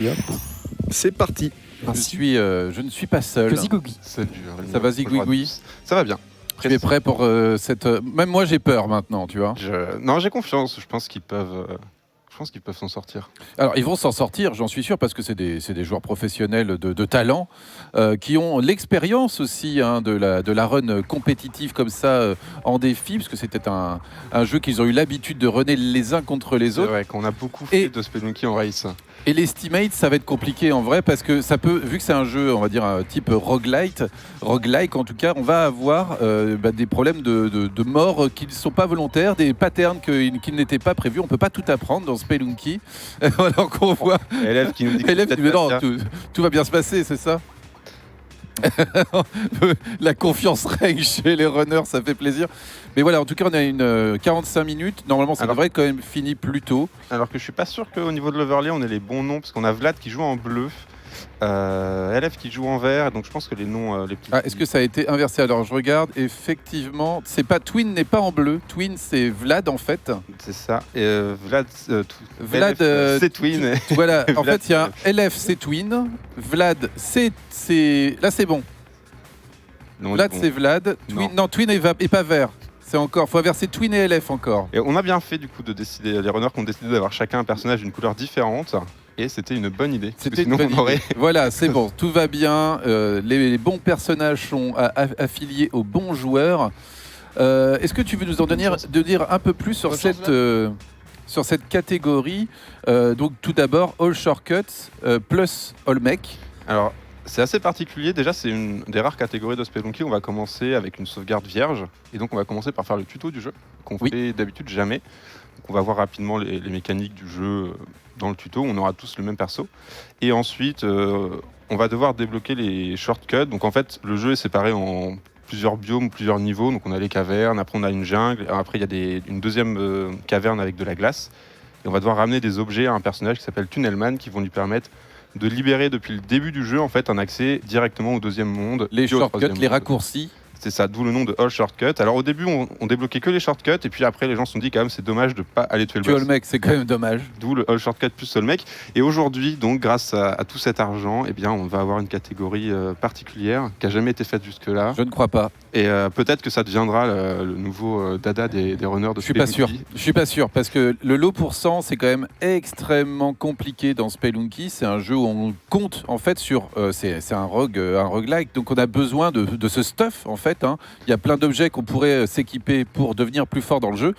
Et hop, c'est parti. Je ne suis pas seul. Zigouigui. Salut. Ça va Zigouigui? Ça va bien. Tu es prêt pour cette... Même moi j'ai peur maintenant, tu vois. Non, j'ai confiance. Je pense qu'ils peuvent s'en sortir. Alors ils vont s'en sortir, j'en suis sûr, parce que c'est des joueurs professionnels de talent qui ont l'expérience aussi de la run compétitive comme ça en défi, parce que c'était un jeu qu'ils ont eu l'habitude de runner les uns contre les C'est autres. vrai qu'on a beaucoup fait de Spelunky en race. Et l'estimate, ça va être compliqué en vrai, parce que ça peut, vu que c'est un jeu, on va dire un type roguelike en tout cas, on va avoir des problèmes de mort qui ne sont pas volontaires, des patterns qui n'étaient pas prévus. On peut pas tout apprendre dans Spelunky. Alors qu'on voit Élève qui nous dit que élève c'est qui dit, mais non, peut-être tout va bien se passer, c'est ça? La confiance règne chez les runners, ça fait plaisir. Mais voilà, en tout cas, on a une 45 minutes. Normalement, ça devrait être quand même fini plus tôt. Alors que je suis pas sûr qu'au niveau de l'overlay, on ait les bons noms, parce qu'on a Vlad qui joue en bleu, LF qui joue en vert, donc je pense que les noms les plus... Ah, est-ce que ça a été inversé? Alors, je regarde, effectivement, c'est pas Twin n'est pas en bleu. Twin, c'est Vlad, en fait. C'est ça. Et Vlad, Vlad, c'est Twin. Voilà, en Vlad, fait, il y a un LF, c'est Twin. Vlad, c'est... Là, c'est bon. Non, Vlad, bon. c'est Vlad. Twin, non, Twin est pas vert. C'est encore, faut inverser Twin et LF encore. Et on a bien fait du coup de décider, les runners qui ont décidé d'avoir chacun un personnage d'une couleur différente. Et c'était une bonne idée. C'était sinon une bonne on aurait... idée. Voilà, c'est bon, tout va bien. Les bons personnages sont affiliés aux bons joueurs. Est-ce que tu veux nous en dire un peu plus sur cette catégorie? Donc tout d'abord, All Shortcuts plus All Mech. Alors, c'est assez particulier. Déjà, c'est une des rares catégories de Spelunky. On va commencer avec une sauvegarde vierge. Et donc, on va commencer par faire le tuto du jeu, qu'on fait d'habitude jamais. Donc, on va voir rapidement les mécaniques du jeu dans le tuto. On aura tous le même perso. Et ensuite, on va devoir débloquer les shortcuts. Donc, en fait, le jeu est séparé en plusieurs biomes, plusieurs niveaux. Donc, on a les cavernes, après, on a une jungle. Après, il y a une deuxième caverne avec de la glace. Et on va devoir ramener des objets à un personnage qui s'appelle Tunnelman, qui vont lui permettre de libérer depuis le début du jeu en fait un accès directement au deuxième monde. Les shortcuts, les raccourcis. C'est ça, d'où le nom de All Shortcut. Alors au début on débloquait que les shortcuts et puis après les gens se sont dit quand même c'est dommage de pas aller tuer le boss. All Mech, c'est quand même dommage. D'où le All Shortcut plus All Mech. Et aujourd'hui donc grâce à tout cet argent, eh bien on va avoir une catégorie particulière qui a jamais été faite jusque là. Je ne crois pas. Et peut-être que ça deviendra le nouveau dada des runners de Spelunky. Je suis pas sûr parce que le lot pour cent c'est quand même extrêmement compliqué dans Spelunky. C'est un jeu où on compte en fait sur c'est un roguelike, donc on a besoin de ce stuff en fait. Il y a plein d'objets qu'on pourrait s'équiper pour devenir plus fort dans le jeu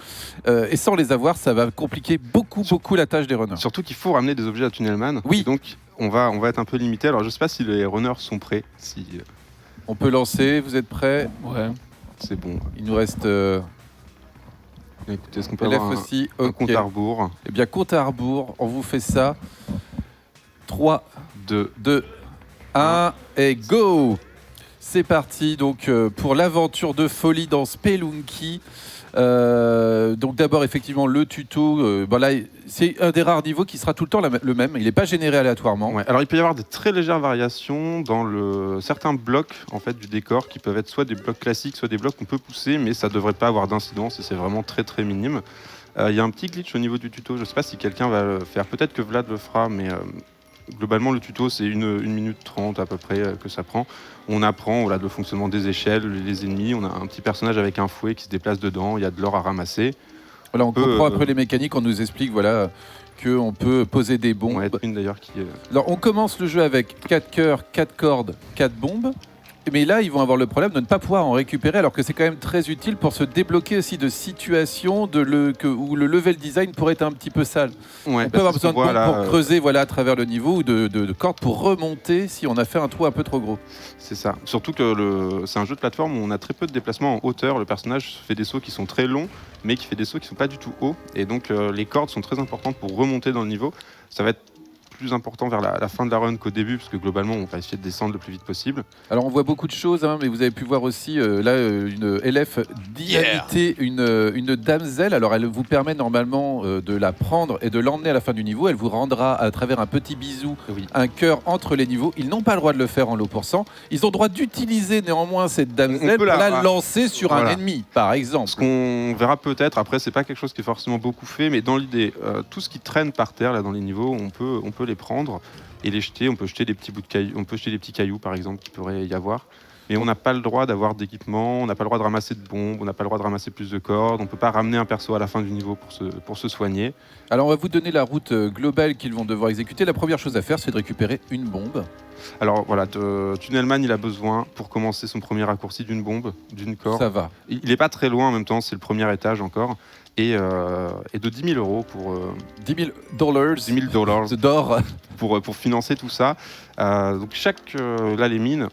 et sans les avoir ça va compliquer beaucoup la tâche des runners. Surtout qu'il faut ramener des objets à Tunnelman. Oui. Donc on va être un peu limité. Alors je sais pas si les runners sont prêts. On peut lancer, vous êtes prêts? Ouais. C'est bon. Il nous reste Écoutez, est-ce qu'on peut LF avoir aussi. un compte à rebours? Eh bien compte à rebours, on vous fait ça. 3, 2, 1 et go! C'est parti donc pour l'aventure de folie dans Spelunky. Donc d'abord effectivement le tuto, là, c'est un des rares niveaux qui sera tout le temps le même, il n'est pas généré aléatoirement. Ouais. Alors il peut y avoir des très légères variations dans certains blocs en fait, du décor qui peuvent être soit des blocs classiques, soit des blocs qu'on peut pousser, mais ça ne devrait pas avoir d'incidence et c'est vraiment très minime. Il y a un petit glitch au niveau du tuto, je ne sais pas si quelqu'un va le faire, peut-être que Vlad le fera, mais globalement le tuto c'est 1 minute 30 à peu près que ça prend. On apprend le fonctionnement des échelles, les ennemis, on a un petit personnage avec un fouet qui se déplace dedans, il y a de l'or à ramasser. Voilà, on comprend après les mécaniques, on nous explique qu'on peut poser des bombes. Ouais, une d'ailleurs qui... Alors on commence le jeu avec 4 cœurs, 4 cordes, 4 bombes. Mais là, ils vont avoir le problème de ne pas pouvoir en récupérer, alors que c'est quand même très utile pour se débloquer aussi de situations où le level design pourrait être un petit peu sale. Ouais, on peut avoir besoin de bombes pour creuser à travers le niveau ou de cordes pour remonter si on a fait un trou un peu trop gros. C'est ça. Surtout que c'est un jeu de plateforme où on a très peu de déplacements en hauteur. Le personnage fait des sauts qui sont très longs, mais qui fait des sauts qui ne sont pas du tout hauts. Et donc les cordes sont très importantes pour remonter dans le niveau. Ça va être plus important vers la fin de la run qu'au début, parce que globalement on va essayer de descendre le plus vite possible. Alors on voit beaucoup de choses, mais vous avez pu voir aussi une LF dynamiter une damsel. Alors elle vous permet normalement de la prendre et de l'emmener à la fin du niveau. Elle vous rendra à travers un petit bisou, un cœur entre les niveaux. Ils n'ont pas le droit de le faire en lot pour cent. Ils ont le droit d'utiliser néanmoins cette damsel pour la lancer sur un ennemi, par exemple. Ce qu'on verra peut-être, après c'est pas quelque chose qui est forcément beaucoup fait, mais dans l'idée, tout ce qui traîne par terre là dans les niveaux, on peut les prendre. et les jeter. On peut jeter des petits bouts de cailloux, on peut jeter des petits cailloux par exemple qui pourrait y avoir. Mais on n'a pas le droit d'avoir d'équipement, on n'a pas le droit de ramasser de bombes, on n'a pas le droit de ramasser plus de cordes, on ne peut pas ramener un perso à la fin du niveau pour se soigner. Alors on va vous donner la route globale qu'ils vont devoir exécuter. La première chose à faire, c'est de récupérer une bombe. Alors voilà, Tunnelman, il a besoin pour commencer son premier raccourci d'une bombe, d'une corde. Ça va. Il n'est pas très loin en même temps, c'est le premier étage encore. Et de 10 000 € pour... $10 000 d'or. pour financer tout ça. Donc là, les mines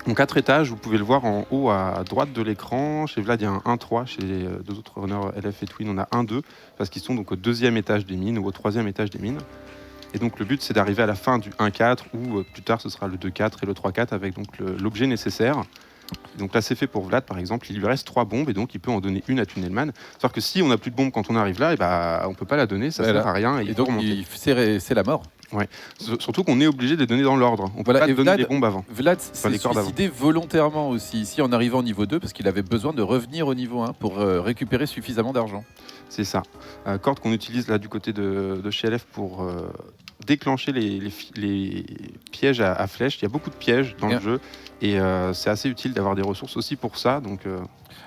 ont 4 étages, vous pouvez le voir en haut à droite de l'écran. Chez Vlad, il y a un 1-3, chez les deux autres runners LF et Twin, on a un 2, parce qu'ils sont donc au 2e étage des mines ou au 3e étage des mines. Et donc le but, c'est d'arriver à la fin du 1-4, ou plus tard, ce sera le 2-4 et le 3-4, avec donc l'objet nécessaire. Donc là, c'est fait pour Vlad, par exemple. Il lui reste 3 bombes, et donc il peut en donner une à Tunnelman. Sauf que si on n'a plus de bombes quand on arrive là, et on ne peut pas la donner, ça ne sert à rien. Et donc, c'est la mort. Ouais. Surtout qu'on est obligé de les donner dans l'ordre. On peut pas donner les bombes avant. Vlad s'est suicidé volontairement aussi, ici, en arrivant au niveau 2, parce qu'il avait besoin de revenir au niveau 1 pour récupérer suffisamment d'argent. C'est ça. Corde qu'on utilise là du côté de chez LF pour déclencher les pièges à flèches. Il y a beaucoup de pièges dans le jeu, et c'est assez utile d'avoir des ressources aussi pour ça. Donc,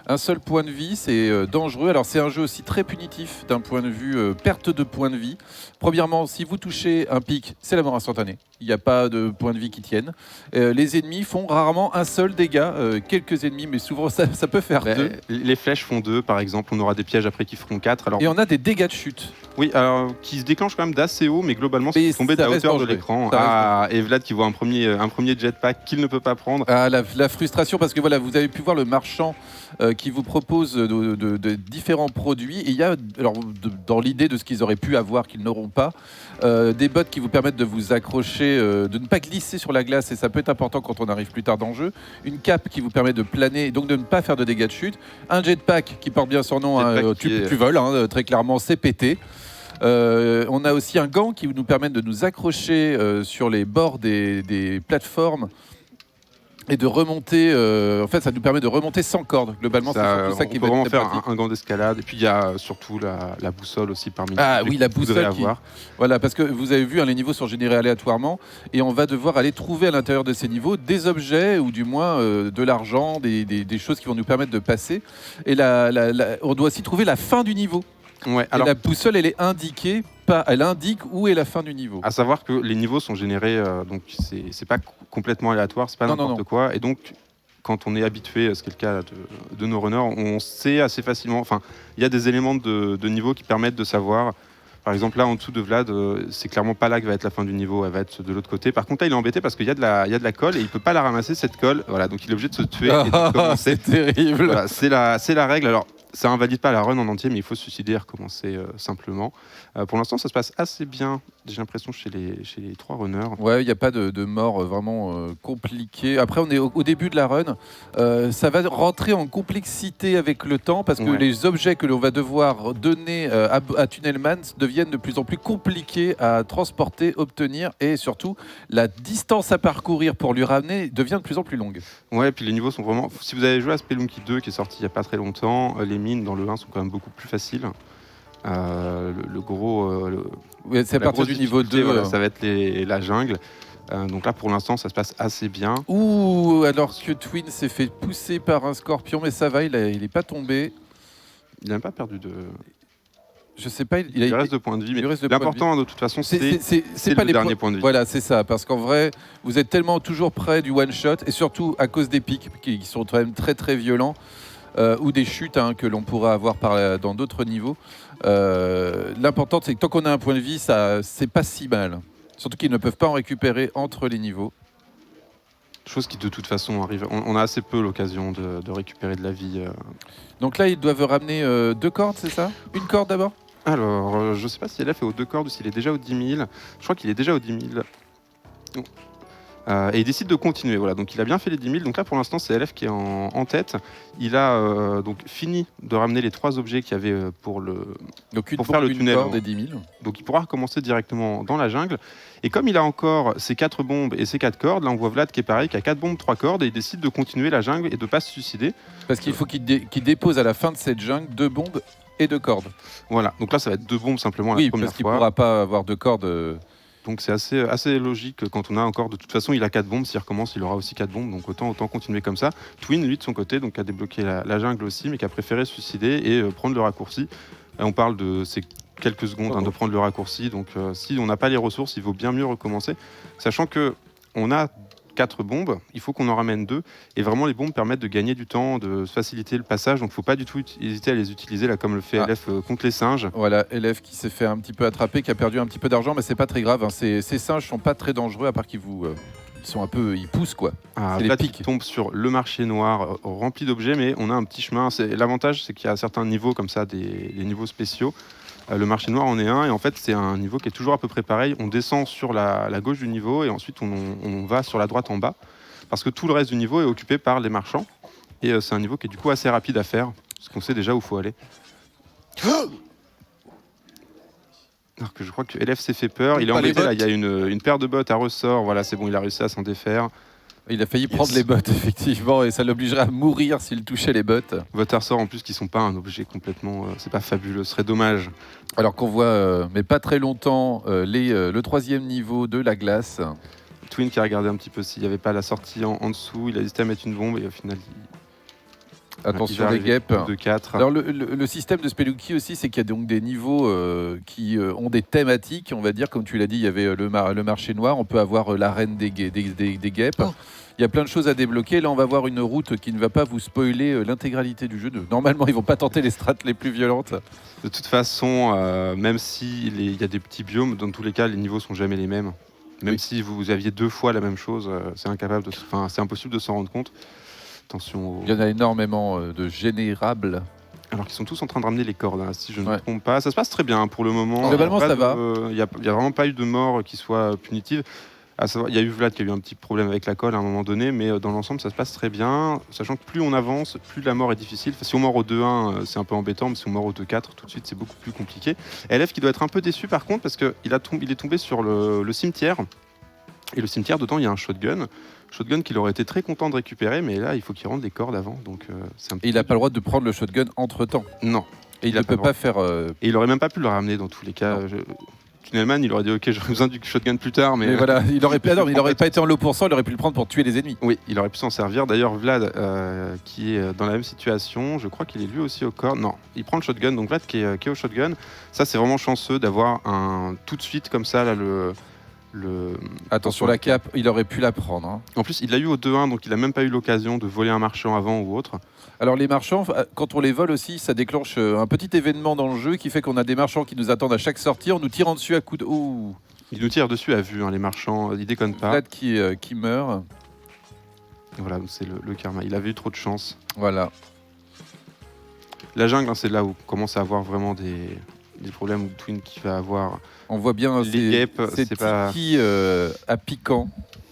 un seul point de vie, c'est dangereux. Alors c'est un jeu aussi très punitif d'un point de vue perte de points de vie. Premièrement, si vous touchez un pic, c'est la mort instantanée. Il n'y a pas de points de vie qui tiennent. Les ennemis font rarement un seul dégât. Quelques ennemis, mais souvent ça peut faire 2. Les flèches font 2, par exemple. On aura des pièges après qui feront 4. Alors... Et on a des dégâts de chute. Oui, alors, qui se déclenchent quand même d'assez haut, mais globalement, c'est tombé de la hauteur de l'écran. Et Vlad qui voit un premier jetpack qu'il ne peut pas prendre. La frustration, parce que voilà, vous avez pu voir le marchand qui vous propose de différents produits. Et il y a, alors, dans l'idée de ce qu'ils auraient pu avoir, qu'ils n'auront pas, des bottes qui vous permettent de vous accrocher, de ne pas glisser sur la glace, et ça peut être important quand on arrive plus tard dans le jeu. Une cape qui vous permet de planer, et donc de ne pas faire de dégâts de chute. Un jetpack qui porte bien son nom, tu voles, très clairement, c'est pété. On a aussi un gant qui nous permet de nous accrocher sur les bords des plateformes et de remonter. En fait, ça nous permet de remonter sans corde. Globalement, c'est surtout ça qui va être vraiment très faire un gant d'escalade. Et puis il y a surtout la boussole aussi parmi les. Ah oui, la boussole. Voilà, parce que vous avez vu, les niveaux sont générés aléatoirement, et on va devoir aller trouver à l'intérieur de ces niveaux des objets, ou du moins de l'argent, des choses qui vont nous permettre de passer. Et on doit aussi trouver la fin du niveau. Ouais, alors, et la boussole, elle est indiquée, elle indique où est la fin du niveau. À savoir que les niveaux sont générés, donc c'est pas complètement aléatoire, c'est pas n'importe quoi. Et donc, quand on est habitué, ce qui est le cas de nos runners, on sait assez facilement. Enfin, il y a des éléments de niveau qui permettent de savoir. Par exemple, là, en dessous de Vlad, c'est clairement pas là que va être la fin du niveau, elle va être de l'autre côté. Par contre, là, il est embêté parce qu'il y a de la colle et il peut pas la ramasser, cette colle. Voilà, donc il est obligé de se tuer et de recommencer. C'est terrible. Voilà, c'est la règle. Alors, ça invalide pas la run en entier, mais il faut se suicider et recommencer simplement. Pour l'instant, ça se passe assez bien, j'ai l'impression, chez les 3 runners. Ouais, il n'y a pas de mort vraiment compliquée. Après, on est au début de la run. Ça va rentrer en complexité avec le temps, parce que les objets que l'on va devoir donner à Tunnelman deviennent de plus en plus compliqués à transporter, obtenir, et surtout, la distance à parcourir pour lui ramener devient de plus en plus longue. Ouais, et puis les niveaux sont vraiment... Si vous avez joué à Spelunky 2, qui est sorti il n'y a pas très longtemps, les mines dans le 1 sont quand même beaucoup plus faciles. Le gros... c'est à partir du niveau 2. Voilà, ça va être la jungle. Donc là, pour l'instant, ça se passe assez bien. Ouh, alors que Twin s'est fait pousser par un scorpion, mais ça va, il n'est pas tombé. Il n'a même pas perdu de... Je sais pas, il reste de points de vie, mais l'important de toute façon, c'est pas le dernier point de vie. Voilà, c'est ça, parce qu'en vrai, vous êtes tellement toujours près du one-shot, et surtout à cause des pics qui sont quand même très très violents, ou des chutes que l'on pourra avoir dans d'autres niveaux. L'important, c'est que tant qu'on a un point de vie, c'est pas si mal. Surtout qu'ils ne peuvent pas en récupérer entre les niveaux. Chose qui de toute façon arrive. On a assez peu l'occasion de récupérer de la vie. Donc là, ils doivent ramener 2 cordes, c'est ça? Une corde d'abord? Alors, je sais pas si LF est aux 2 cordes ou s'il est déjà aux 10 000. Je crois qu'il est déjà aux 10 000. Et il décide de continuer. Voilà. Donc il a bien fait les 10 000. Donc là, pour l'instant, c'est LF qui est en tête. Il a donc fini de ramener les 3 objets qu'il y avait pour faire le tunnel. Des 10 000. Donc il pourra recommencer directement dans la jungle. Et comme il a encore ses 4 bombes et ses 4 cordes, là on voit Vlad qui est pareil, qui a 4 bombes, 3 cordes, et il décide de continuer la jungle et de ne pas se suicider. Parce qu'il faut qu'il dépose à la fin de cette jungle 2 bombes et 2 cordes. Voilà, donc là ça va être 2 bombes simplement la première fois. Oui, parce qu'il ne pourra pas avoir 2 cordes. Donc c'est assez logique quand on a encore, de toute façon il a 4 bombes, s'il recommence il aura aussi 4 bombes, donc autant continuer comme ça. Twin lui de son côté donc a débloqué la jungle aussi, mais qui a préféré se suicider et prendre le raccourci. Et on parle de ces quelques secondes de prendre le raccourci, donc si on n'a pas les ressources il vaut bien mieux recommencer, sachant que on a 4 bombes, il faut qu'on en ramène 2, et vraiment les bombes permettent de gagner du temps, de faciliter le passage, donc il ne faut pas du tout hésiter à les utiliser là comme le fait LF contre les singes. Voilà, LF qui s'est fait un petit peu attraper, qui a perdu un petit peu d'argent, mais c'est pas très grave, hein. Ces singes sont pas très dangereux à part qu'ils sont un peu, ils poussent quoi. Là tu tombes sur le marché noir rempli d'objets, mais on a un petit chemin. L'avantage c'est qu'il y a certains niveaux comme ça, des niveaux spéciaux. Le marché noir en est un, et en fait c'est un niveau qui est toujours à peu près pareil. On descend sur la gauche du niveau et ensuite on va sur la droite en bas, parce que tout le reste du niveau est occupé par les marchands, et c'est un niveau qui est du coup assez rapide à faire, parce qu'on sait déjà où il faut aller. Alors que je crois que LF s'est fait peur, il est embêté là, il y a une paire de bottes à ressort, voilà c'est bon, il a réussi à s'en défaire. Il a failli prendre les bottes, effectivement, et ça l'obligerait à mourir s'il touchait les bottes. Bottes à ressort en plus qui sont pas un objet complètement... c'est pas fabuleux, ce serait dommage. Alors qu'on voit, mais pas très longtemps, le 3e niveau de la glace. Twin qui a regardé un petit peu s'il n'y avait pas la sortie en dessous, il a hésité à mettre une bombe et au final... Attention les guêpes. De 4. Alors le système de Spelunky aussi, c'est qu'il y a donc des niveaux qui ont des thématiques, on va dire, comme tu l'as dit, il y avait le marché noir, on peut avoir la reine des guêpes. Oh. Il y a plein de choses à débloquer. Là, on va voir une route qui ne va pas vous spoiler l'intégralité du jeu. Normalement, ils vont pas tenter les strates les plus violentes. De toute façon, même s'il y a des petits biomes, dans tous les cas, les niveaux sont jamais les mêmes. Même si vous aviez 2 fois la même chose, c'est impossible de s'en rendre compte. Attention Il y en a énormément de générables. Alors qu'ils sont tous en train de ramener les cordes, hein, si je ne me trompe pas. Ça se passe très bien pour le moment. Globalement, ça va. Il n'y a vraiment pas eu de mort qui soit punitive. Il y a eu Vlad qui a eu un petit problème avec la colle à un moment donné, mais dans l'ensemble, ça se passe très bien. Sachant que plus on avance, plus la mort est difficile. Enfin, si on meurt au 2-1, c'est un peu embêtant, mais si on meurt au 2-4, tout de suite, c'est beaucoup plus compliqué. LF qui doit être un peu déçu par contre, parce qu'il est tombé sur le cimetière. Et le cimetière, dedans, il y a un shotgun. Shotgun qu'il aurait été très content de récupérer, mais là, il faut qu'il rende les cordes avant. Donc, et il n'a pas le droit de prendre le shotgun entre-temps. Non. Et il ne peut pas faire... Et il aurait même pas pu le ramener dans tous les cas. Tunnelman, il aurait dit ok, j'aurais besoin du shotgun plus tard, mais voilà, il aurait pas été en lot pour ça, il aurait pu le prendre pour tuer les ennemis. Oui, il aurait pu s'en servir. D'ailleurs, Vlad, qui est dans la même situation, je crois qu'il est lui aussi au corps. Non, il prend le shotgun. Donc Vlad qui est au shotgun. Ça, c'est vraiment chanceux d'avoir tout de suite comme ça là Attention la cape, il aurait pu la prendre. Hein. En plus, il l'a eu au 2-1, donc il n'a même pas eu l'occasion de voler un marchand avant ou autre. Alors les marchands, quand on les vole aussi, ça déclenche un petit événement dans le jeu qui fait qu'on a des marchands qui nous attendent à chaque sortie en nous tirant dessus à coups de... Ouh. Ils nous tirent dessus à vue, hein, les marchands, ils déconnent pas. Vlad qui meurt. Voilà, c'est le karma. Il avait eu trop de chance. Voilà. La jungle, hein, c'est là où on commence à avoir vraiment des problèmes, où Twin qui va avoir... On voit bien les guêpes, c'est pas... à piquant.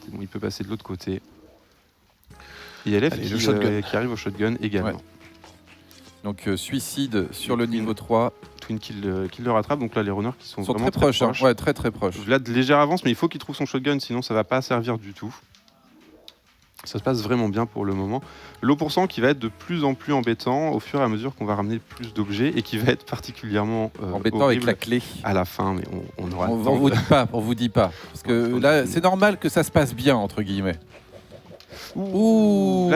Bon, il peut passer de l'autre côté. Et LF qui arrive au shotgun également. Ouais. Donc suicide sur le niveau 3. Twin qui le rattrape, donc là les runners qui sont vraiment très proches. Hein. Ouais, très proches. Vlad légère avance, mais il faut qu'il trouve son shotgun, sinon ça va pas servir du tout. Ça se passe vraiment bien pour le moment. L'eau pour cent qui va être de plus en plus embêtant au fur et à mesure qu'on va ramener plus d'objets, et qui va être particulièrement embêtant avec la clé à la fin, mais on aura. On vous dit pas, parce que là c'est normal que ça se passe bien entre guillemets. Ouh,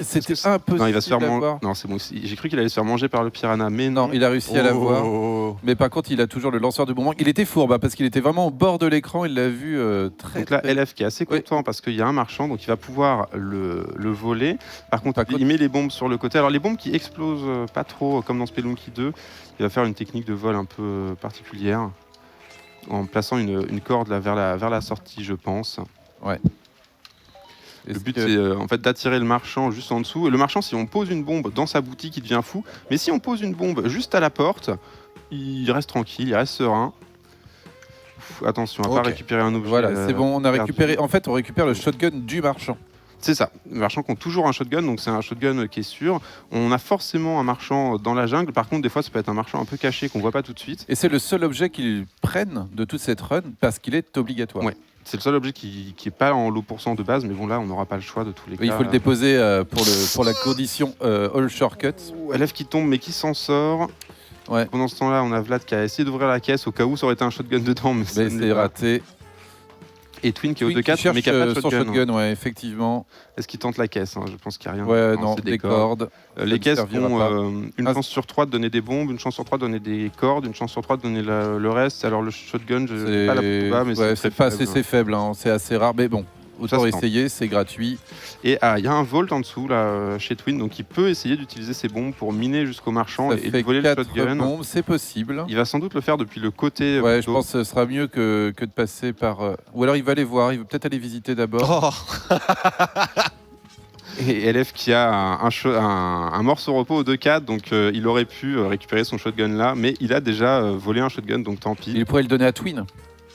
c'était impossible. Non, il va se faire manger. Non, c'est bon. J'ai cru qu'il allait se faire manger par le piranha, mais non, il a réussi à l'avoir. Mais par contre, il a toujours le lanceur de boomerang. Il était fourbe parce qu'il était vraiment au bord de l'écran. Il l'a vu très. Donc là, LF qui est assez content parce qu'il y a un marchand, donc il va pouvoir le voler. Par contre, il met les bombes sur le côté. Alors les bombes qui explosent pas trop, comme dans Spelunky 2, il va faire une technique de vol un peu particulière en plaçant une corde là, vers la sortie, je pense. Ouais. Le but, c'est en fait d'attirer le marchand juste en dessous. Et le marchand, si on pose une bombe dans sa boutique, il devient fou. Mais si on pose une bombe juste à la porte, il reste tranquille, il reste serein. Attention, on va pas récupérer un objet. Voilà, c'est bon, on a récupéré. En fait, on récupère le shotgun du marchand. C'est ça. Les marchands qui ont toujours un shotgun, donc c'est un shotgun qui est sûr. On a forcément un marchand dans la jungle. Par contre, des fois, ça peut être un marchand un peu caché qu'on voit pas tout de suite. Et c'est le seul objet qu'ils prennent de toute cette run parce qu'il est obligatoire. Ouais. C'est le seul objet qui n'est pas en lot % de base, mais bon là on n'aura pas le choix de tous les cas. Il faut le déposer pour la condition All Shortcut. LF qui tombe mais qui s'en sort. Ouais. Pendant ce temps-là, on a Vlad qui a essayé d'ouvrir la caisse au cas où ça aurait été un shotgun dedans, mais c'est raté. Et Twin qui est au Twin 2-4, cherche mais qui n'a pas de son shotgun. shotgun, ouais, effectivement. Est-ce qu'il tente la caisse, hein? Je pense qu'il n'y a rien. Ouais, Non, non, c'est des cordes. Ça Les ne caisses servira ont pas. une chance sur 3 de donner des bombes, une chance sur 3 de donner des cordes, une chance sur 3 de donner le reste. Alors le shotgun, je n'ai pas la proba, mais ouais, c'est pas, très faible. c'est faible, hein, c'est assez rare, mais bon, autant Ça se tente. essayer, c'est gratuit. Et il y a un Vault en dessous là, chez Twin, donc il peut essayer d'utiliser ses bombes pour miner jusqu'au marchand Ça et lui fait voler le 4 shotgun. bombes, c'est possible. Il va sans doute le faire depuis le côté. Ouais, je plutôt. pense que ce sera mieux que de passer par... Ou alors il va aller voir, il veut peut-être aller visiter d'abord. Oh. Et LF qui a un morceau repos au 2-4, donc il aurait pu récupérer son shotgun là, mais il a déjà volé un shotgun, donc tant pis. Il pourrait le donner à Twin.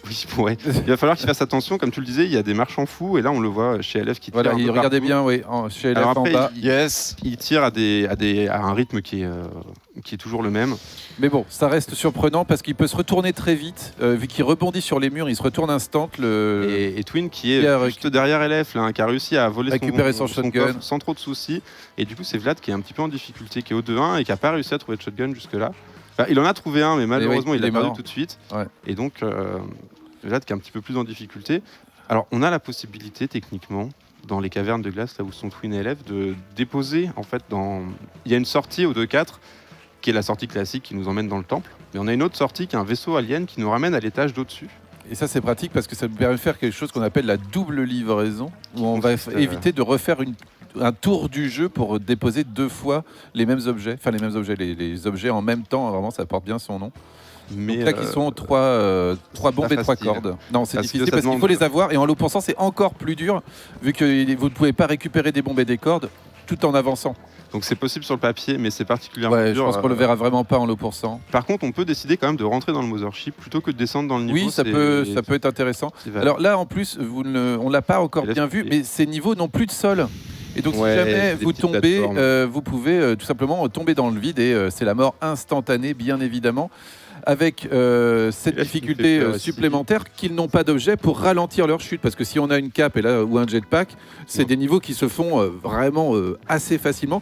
Oui, ouais. Il va falloir qu'il fasse attention, comme tu le disais, il y a des marchands fous, et là on le voit chez LF qui tire. Voilà, un peu regardez partout. bien, oui, chez LF Alors en après, bas. Yes. il tire à un rythme qui est toujours le même. Mais bon, ça reste surprenant parce qu'il peut se retourner très vite. Vu qu'il rebondit sur les murs, il se retourne instant. Et Twin qui est qui a juste derrière LF, là, hein, qui a réussi à voler récupérer son shotgun coffre sans trop de soucis. Et du coup, c'est Vlad qui est un petit peu en difficulté, qui est au 2-1 et qui n'a pas réussi à trouver de shotgun jusque-là. Enfin, il en a trouvé un, mais malheureusement, oui, il l'a il est perdu mort. tout de suite. Ouais. Et donc, Vlad qui est un petit peu plus en difficulté. Alors, on a la possibilité, techniquement, dans les cavernes de glace, là où sont Twin et LF, de déposer, en fait, il y a une sortie au 2-4, qui est la sortie classique qui nous emmène dans le temple. Mais on a une autre sortie qui est un vaisseau alien qui nous ramène à l'étage d'au-dessus. Et ça, c'est pratique parce que ça nous permet de faire quelque chose qu'on appelle la double livraison, où on va consiste, éviter de refaire un tour du jeu pour déposer 2 fois les mêmes objets. Enfin, les mêmes objets, les objets en même temps, vraiment, ça porte bien son nom. Mais Donc là, qui sont 3 bombes et 3 facile. cordes. Non, c'est Parce que difficile ça parce qu'il demande- faut les avoir. Et en l'eau pensant, c'est encore plus dur, vu que vous ne pouvez pas récupérer des bombes et des cordes tout en avançant. Donc c'est possible sur le papier, mais c'est particulièrement Ouais, je dur. pense qu'on le verra vraiment pas en l'eau pour cent. Par contre, on peut décider quand même de rentrer dans le Mothership plutôt que de descendre dans le niveau. Oui, ça peut être intéressant. c'est valable. Alors là, en plus, on l'a pas encore Et là, bien c'est- vu, mais ces niveaux n'ont plus de sol. Et donc, Ouais, si jamais c'est des vous petites tombez, plateformes. vous pouvez tout simplement tomber dans le vide et c'est la mort instantanée, bien évidemment, avec cette Et là, ce qui me difficulté fait peur ici. supplémentaire qu'ils n'ont pas d'objet pour ralentir leur chute. Parce que si on a une cape et là, ou un jetpack, c'est Ouais. des niveaux qui se font vraiment assez facilement.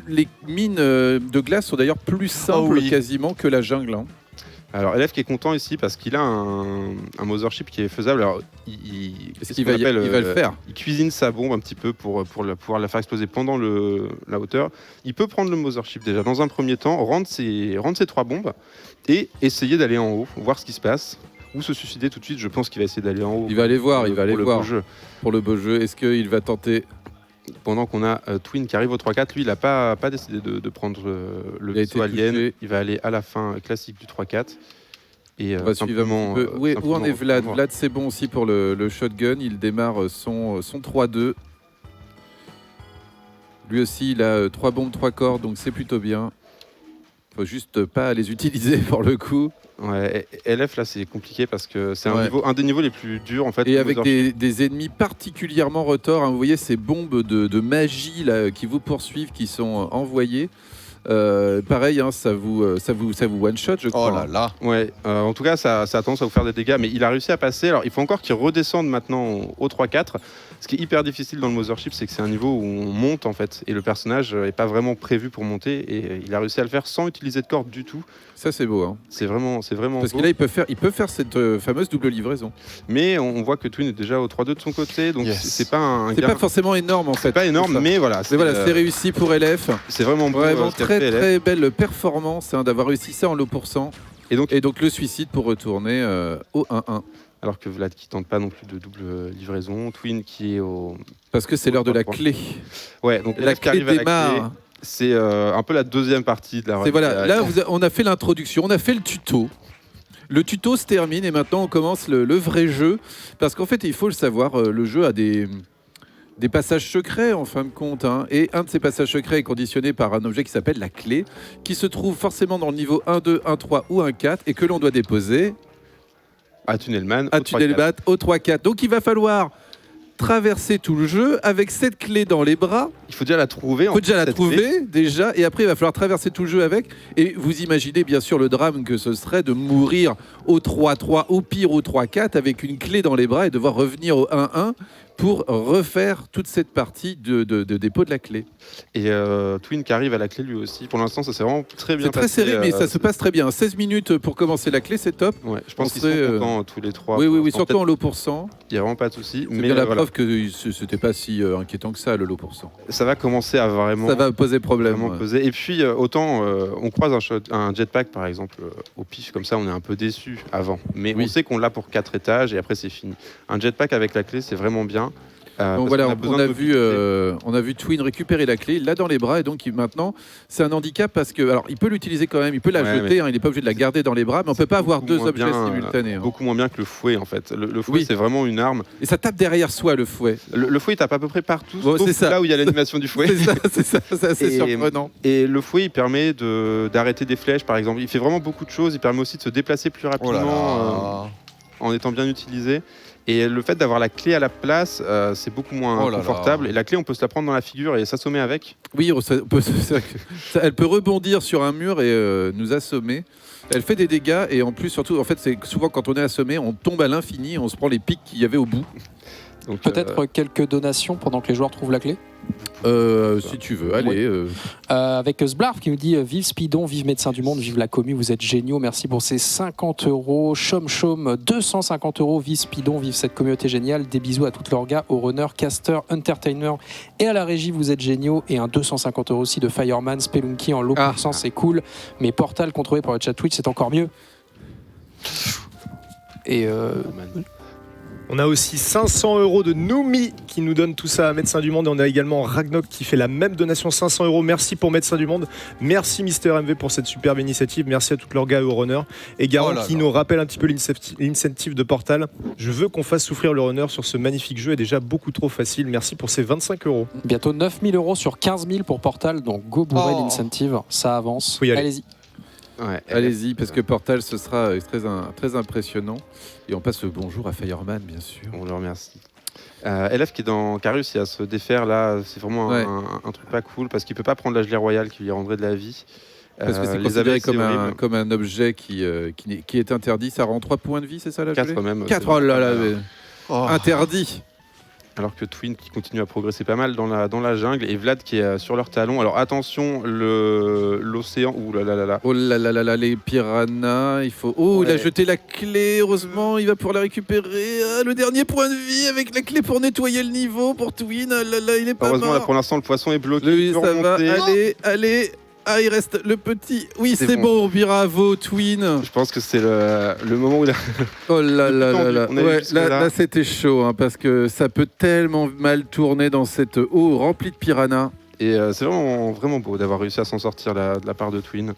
Les mines de glace sont d'ailleurs plus simples oui. quasiment que la jungle, hein. Alors, LF qui est content ici parce qu'il a un Mothership qui est faisable. Alors, Est-ce c'est qu'il ce qu'on appelle, il va le faire? Il cuisine sa bombe un petit peu pour pouvoir la faire exploser pendant la hauteur. Il peut prendre le Mothership déjà dans un premier temps, rendre ses 3 bombes et essayer d'aller en haut, voir ce qui se passe. Ou se suicider tout de suite. Je pense qu'il va essayer d'aller en haut. Il va aller voir, pour il va aller le voir beau jeu. pour le beau jeu. Est-ce qu'il va tenter? Pendant qu'on a Twin qui arrive au 3-4, lui il n'a pas décidé de prendre le Il a vaisseau été alien. touché. Il va aller à la fin classique du 3-4. Et On va suivre un simplement, petit peu. Où en simplement est Vlad? voir. Vlad, c'est bon aussi pour le shotgun. Il démarre son 3-2. Lui aussi, il a 3 bombes, 3 cordes, donc c'est plutôt bien. Faut juste pas les utiliser pour le coup. Ouais, LF là c'est compliqué parce que c'est Ouais. un des niveaux les plus durs en fait. Et du avec Mothership. des ennemis particulièrement retors, hein. Vous voyez ces bombes de magie là, qui vous poursuivent, qui sont envoyées. Pareil, hein, ça vous one-shot, je crois. Oh là là. Ouais, en tout cas ça a tendance à vous faire des dégâts, mais il a réussi à passer. Alors il faut encore qu'il redescende maintenant au 3-4. Ce qui est hyper difficile dans le Mothership, c'est que c'est un niveau où on monte en fait, et le personnage n'est pas vraiment prévu pour monter, et il a réussi à le faire sans utiliser de corde du tout. Ça, c'est beau. Hein. C'est vraiment Parce beau. que là, il peut faire cette fameuse double livraison. Mais on voit que Twin est déjà au 3-2 de son côté, donc Yes. c'est pas un C'est gain- pas forcément énorme en fait. c'est pas énorme, tout ça. mais voilà, Mais voilà, c'est réussi pour LF. c'est vraiment beau, Vraiment ce qu'a très fait LF. très belle performance hein, d'avoir réussi ça en low pourcent. Et donc, Et donc le suicide pour retourner au 1-1. alors que Vlad qui tente pas non plus de double livraison, Twin qui est au... Parce que c'est l'heure de la 3-3. clé. Ouais, donc La LF qui clé arrive à la clé, démarre. c'est un peu la deuxième partie de la... C'est voilà, là on a fait l'introduction, on a fait le tuto. Le tuto se termine et maintenant on commence le vrai jeu. Parce qu'en fait, il faut le savoir, le jeu a des passages secrets en fin de compte. Hein. Et un de ces passages secrets est conditionné par un objet qui s'appelle la clé, qui se trouve forcément dans le niveau 1, 2, 1, 3 ou 1, 4 et que l'on doit déposer à Tunnelman. à au 3-4. Tunnelbat au 3, 4. Donc il va falloir traverser tout le jeu avec cette clé dans les bras. Il faut déjà la trouver. Il faut déjà la cette clé. trouver, déjà, et après il va falloir traverser tout le jeu avec. Et vous imaginez bien sûr le drame que ce serait de mourir au 3-3, au pire au 3-4, avec une clé dans les bras et devoir revenir au 1-1 pour refaire toute cette partie de dépôt de la clé. Et Twin qui arrive à la clé lui aussi. Pour l'instant, ça s'est vraiment très bien C'est très passé. serré, mais ça se passe très bien. 16 minutes pour commencer la clé, c'est top. Ouais, je pense qu'ils serait, sont contents tous les trois. Oui, surtout en lot pour cent. Il n'y a vraiment pas de souci. C'est Mais bien la voilà, preuve que c'était pas si inquiétant que ça, le lot pour cent. ça va commencer à vraiment, Ça va poser problème. vraiment peser. Et puis, autant on croise un jetpack, par exemple, au pif, comme ça, on est un peu déçu avant. Mais Oui. on sait qu'on l'a pour 4 étages et après, c'est fini. Un jetpack avec la clé, c'est vraiment bien. Donc parce voilà, qu'on a besoin de on a vu Twin récupérer la clé, il l'a dans les bras et donc maintenant c'est un handicap parce que alors il peut l'utiliser quand même, il peut la Ouais, jeter, hein, il n'est pas obligé de la garder dans les bras, mais on peut pas avoir deux moins objets bien, simultanés. Hein. Beaucoup moins bien que le fouet, en fait. Le fouet, Oui. c'est vraiment une arme. Et ça tape derrière soi le fouet. Le fouet, il tape à peu près partout, Bon, sauf c'est ça. là où il y a l'animation du fouet. c'est assez Et- surprenant. Et le fouet, il permet d'arrêter des flèches, par exemple. Il fait vraiment beaucoup de choses. Il permet aussi de se déplacer plus Oh là rapidement là. en étant bien utilisé. Et le fait d'avoir la clé à la place, c'est beaucoup moins Oh là confortable. là. Et la clé, on peut se la prendre dans la figure et s'assommer avec. Oui, elle peut rebondir sur un mur et nous assommer. Elle fait des dégâts et en plus surtout en fait c'est souvent quand on est assommé on tombe à l'infini, on se prend les pics qu'il y avait au bout. Donc, Peut-être quelques donations pendant que les joueurs trouvent la clé. Si tu veux, allez. Avec Sblarf qui nous dit vive Speedon, vive Médecins du Monde, vive la commu, vous êtes géniaux, merci pour ces 50 €. Chom, 250 €, vive Speedon, vive cette communauté géniale. Des bisous à toute l'orga, aux runners, caster, entertainer et à la régie, vous êtes géniaux. Et un 250 € aussi de Fireman, Spelunky en lot pour cent, c'est cool. Mais Portal contrôlé par le chat Twitch, c'est encore mieux. Et On a aussi 500 € de Noumi qui nous donne tout ça à Médecins du Monde. Et on a également Ragnok qui fait la même donation, 500 €. Merci pour Médecins du Monde. Merci Mister MV pour cette superbe initiative. Merci à toute leur gars et aux runners. Et Garant Oh là qui là. nous rappelle un petit peu l'incentive de Portal. Je veux qu'on fasse souffrir le runner sur ce magnifique jeu. Est déjà beaucoup trop facile. Merci pour ces 25 €. bientôt 9000 € sur 15 000 pour Portal, donc go bourrer Oh. l'incentive, ça avance. Faut y aller. Allez-y. ouais, Allez-y, parce que Portal, ce sera très impressionnant. Et on passe le bonjour à Fireman, bien sûr. On le remercie. LF qui a réussi à se défaire là, c'est vraiment Ouais. un truc pas cool parce qu'il peut pas prendre la gelée royale qui lui rendrait de la vie. Parce que c'est les considéré abeilles, c'est comme horrible. comme un objet qui est interdit. Ça rend 3 points de vie, c'est ça la 4 gelée même. 4, c'est- oh là là, mais Oh. interdit. Alors que Twin qui continue à progresser pas mal dans la jungle et Vlad qui est sur leur talon. Alors attention, l'océan. Ouh là là là là. Oh là là là là, les piranhas, il faut... Oh, il a Ouais. jeté la clé, heureusement, il va pouvoir la récupérer. Ah, le dernier point de vie avec la clé pour nettoyer le niveau pour Twin. Ah là là, il est pas Heureusement, là, mort. pour l'instant, le poisson est bloqué. Lui, il peut ça va, remonter. allez. Ah, il reste le petit... Oui, C'est c'est bon. bon, bravo, Twin. Je pense que c'est le moment où il a... Oh là Le là plus là tendu là. qu'on a eu Ouais, jusque-là. là c'était chaud, hein, parce que ça peut tellement mal tourner dans cette eau remplie de piranhas. Et c'est vraiment beau d'avoir réussi à s'en sortir de la part de Twin.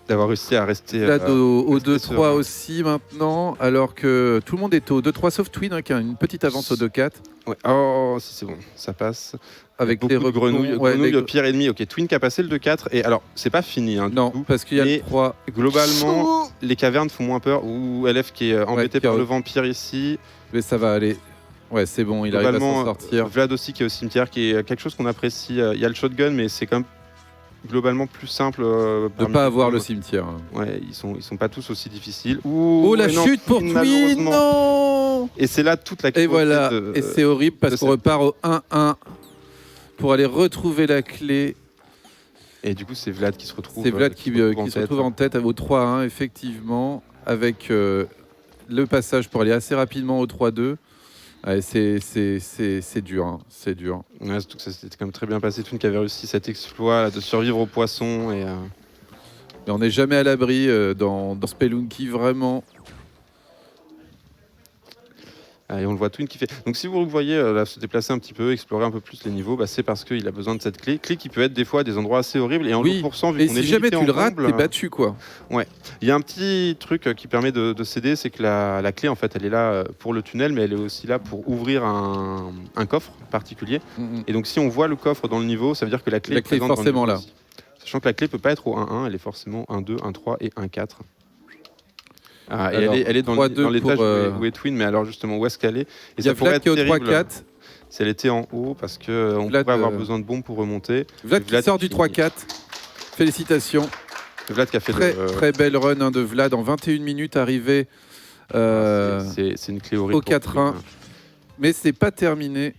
D'avoir réussi à rester... Là, au rester 2-3 serein. aussi maintenant, alors que tout le monde est au 2-3 sauf Twin, hein, qui a une petite avance au 2-4. Ouais. Oh, si c'est bon, ça passe. Avec Beaucoup les de rebonds, grenouilles. ouais, Grenouilles, les- pire ennemi. Ok, Twin qui a passé le 2-4. Et alors, c'est pas fini. Hein, du Non, tout. parce qu'il y a Mais le 3. Globalement, les cavernes font moins peur. Ou LF qui est embêté qui a- par le vampire ici. Mais ça va aller. Ouais, c'est bon, il arrive à s'en sortir. Vlad aussi qui est au cimetière, qui est quelque chose qu'on apprécie. Il y a le shotgun, mais c'est quand même globalement plus simple. De parmi pas les avoir deux. le cimetière. Ouais, ils sont pas tous aussi difficiles. Oh, la et non, chute pour Twin, malheureusement. non. Et c'est là toute la Et voilà, de- et c'est horrible parce de qu'on cette- repart au 1-1 pour aller retrouver la clé. Et du coup, c'est Vlad qui se retrouve. C'est Vlad qui en se tête. retrouve en tête au 3-1, effectivement, avec le passage pour aller assez rapidement au 3-2. Ouais, c'est dur, hein, c'est dur. Ouais, surtout que ça s'était quand même très bien passé. Twin qui avait réussi cet exploit là, de survivre aux poissons. Et, Mais on n'est jamais à l'abri dans Spelunky, vraiment. et on le voit Twin qui fait. Donc si vous le voyez là, se déplacer un petit peu, explorer un peu plus les niveaux, bah, c'est parce qu'il a besoin de cette clé. Clé qui peut être des fois à des endroits assez horribles. Et en Oui, lot %, vu Et qu'on si est jamais limité tu le en rates, nombre, t'es battu, quoi. il y a un petit truc qui permet de s'aider, c'est que la clé, en fait, elle est là pour le tunnel, mais elle est aussi là pour ouvrir un coffre particulier. Mhm. Et donc si on voit le coffre dans le niveau, ça veut dire que la clé, La clé est présente dans le forcément niveau là. aussi. Sachant que la clé peut pas être au 1-1, elle est forcément 1-2, 1-3 et 1-4. Ah, et Alors, elle est dans 3-2 l'étage pour, où est Twin, mais alors justement, où est-ce qu'elle est? Et Il y a ça pourrait Vlad être qui est au terrible 3-4. si elle était en haut, parce qu'on Vlad, pourrait avoir euh, besoin de bombes pour remonter. Vlad qui Vlad sort du qui- 3-4. Félicitations. Vlad qui a fait Très, le... très belle run hein, de Vlad en 21 minutes, arrivé c'est une clé horrible. au pour 4-1. Twin. Mais c'est pas terminé.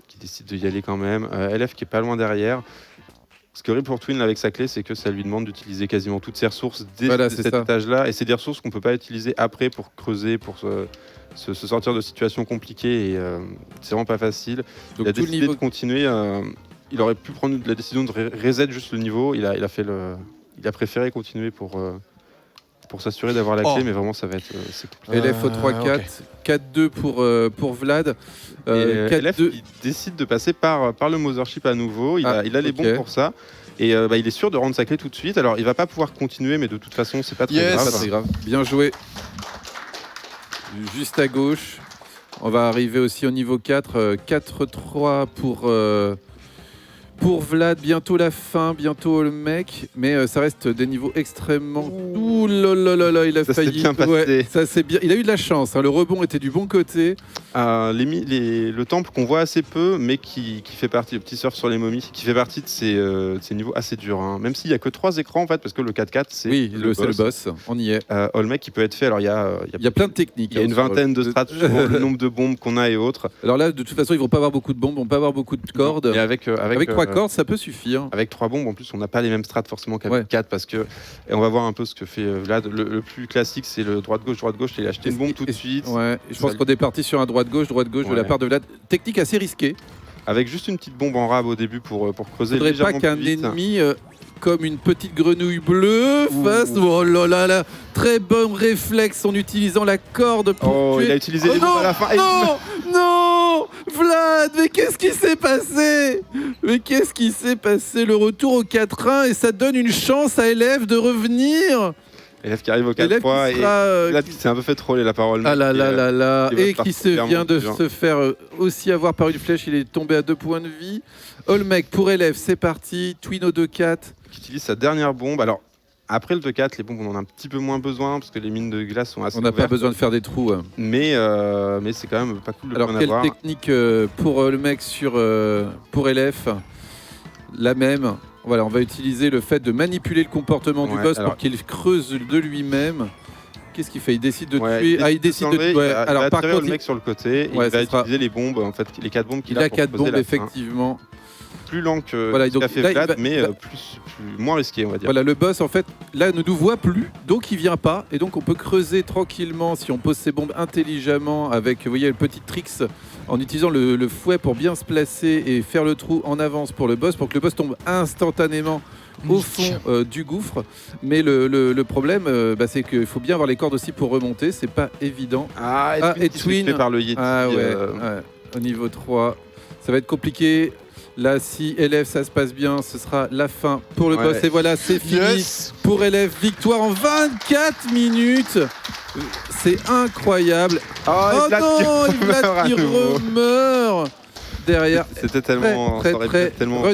Qui décide d'y aller quand même. LF qui est pas loin derrière. Ce qui est horrible pour Twin avec sa clé, c'est que ça lui demande d'utiliser quasiment toutes ses ressources dès cet étage-là. Et c'est des ressources qu'on ne peut pas utiliser après pour creuser, pour se sortir de situations compliquées. Et c'est vraiment pas facile. Donc, il a décidé de continuer. Il aurait pu prendre la décision de reset juste le niveau. Il a préféré continuer pour s'assurer d'avoir la clé, mais vraiment ça va être LF au 3-4, 4-2 pour Vlad. LF il décide de passer par le Mothership à nouveau. Il a les bombes pour ça. Et il est sûr de rendre sa clé tout de suite. Alors il va pas pouvoir continuer, mais de toute façon c'est pas très grave. C'est grave. Bien joué. Juste à gauche. On va arriver aussi au niveau 4. 4-3 pour Vlad, bientôt la fin, bientôt le mec, mais ça reste des niveaux extrêmement... Ouh là là là là, il a failli... Bien passé. Ça c'est bien. Il a eu de la chance, hein. Le rebond était du bon côté. Le temple qu'on voit assez peu, mais qui fait partie, le petit surf sur les momies, qui fait partie de ces niveaux assez durs. Hein. Même s'il n'y a que 3 écrans en fait, parce que le 4-4 c'est le boss, on y est. Olmec qui peut être fait, alors il y a plein de techniques. Il y a une vingtaine de strates sur le nombre de bombes qu'on a et autres. Alors là, de toute façon, ils vont pas avoir beaucoup de bombes, ils vont pas avoir beaucoup de cordes. Et avec 3 cordes, ça peut suffire. Avec 3 bombes, en plus, on n'a pas les mêmes strats forcément qu'avec 4 parce que. Et on va voir un peu ce que fait Vlad. Le plus classique, c'est le droite-gauche. Il a acheté une bombe tout de suite. Ouais, je pense qu'on est parti sur un droite-gauche de la part de Vlad. Technique assez risquée. Avec juste une petite bombe en rab au début pour creuser. Il ne faudrait pas qu'un ennemi. Comme une petite grenouille bleue face. Oh là là là, très bon réflexe en utilisant la corde pour tuer. Il a utilisé les bombes à la fin. Non, Vlad, mais qu'est-ce qui s'est passé? Le retour au 4-1 et ça donne une chance à LF de revenir. LF qui arrive au 4-3 et là qui s'est un peu fait troller la parole. Ah là là là là, et qui vient de se faire aussi avoir par une flèche, il est tombé à 2 points de vie. Olmec pour LF, c'est parti, Twin au 2-4. Qui utilise sa dernière bombe. Alors, après le 2-4, les bombes, on en a un petit peu moins besoin parce que les mines de glace sont assez ouvertes. On n'a pas besoin de faire des trous. Mais c'est quand même pas cool de Alors, quelle technique pour le mec pour LF? La même. Voilà, on va utiliser le fait de manipuler le comportement du boss pour qu'il creuse de lui-même. Qu'est-ce qu'il fait? Il décide de tuer. Il décide de tuer. Alors, par contre, le mec sur le côté, il va utiliser les bombes, en fait, les 4 bombes qu'il a. Il a 4 bombes, effectivement. Plus lent que ce qu'a fait Vlad, mais moins risqué, on va dire. Voilà, le boss, en fait, là, ne nous voit plus, donc il vient pas. Et donc, on peut creuser tranquillement si on pose ses bombes intelligemment avec, vous voyez, le petit tricks en utilisant le fouet pour bien se placer et faire le trou en avance pour le boss, pour que le boss tombe instantanément au fond du gouffre. Mais le problème, c'est qu'il faut bien avoir les cordes aussi pour remonter. C'est pas évident. Et Twin par le Yeti. Au niveau 3. Ça va être compliqué. Là, si LF, ça se passe bien, ce sera la fin pour le boss. Et voilà, c'est fini pour LF. Victoire en 24 minutes. C'est incroyable. Oh non, il remeurt derrière. C'était tellement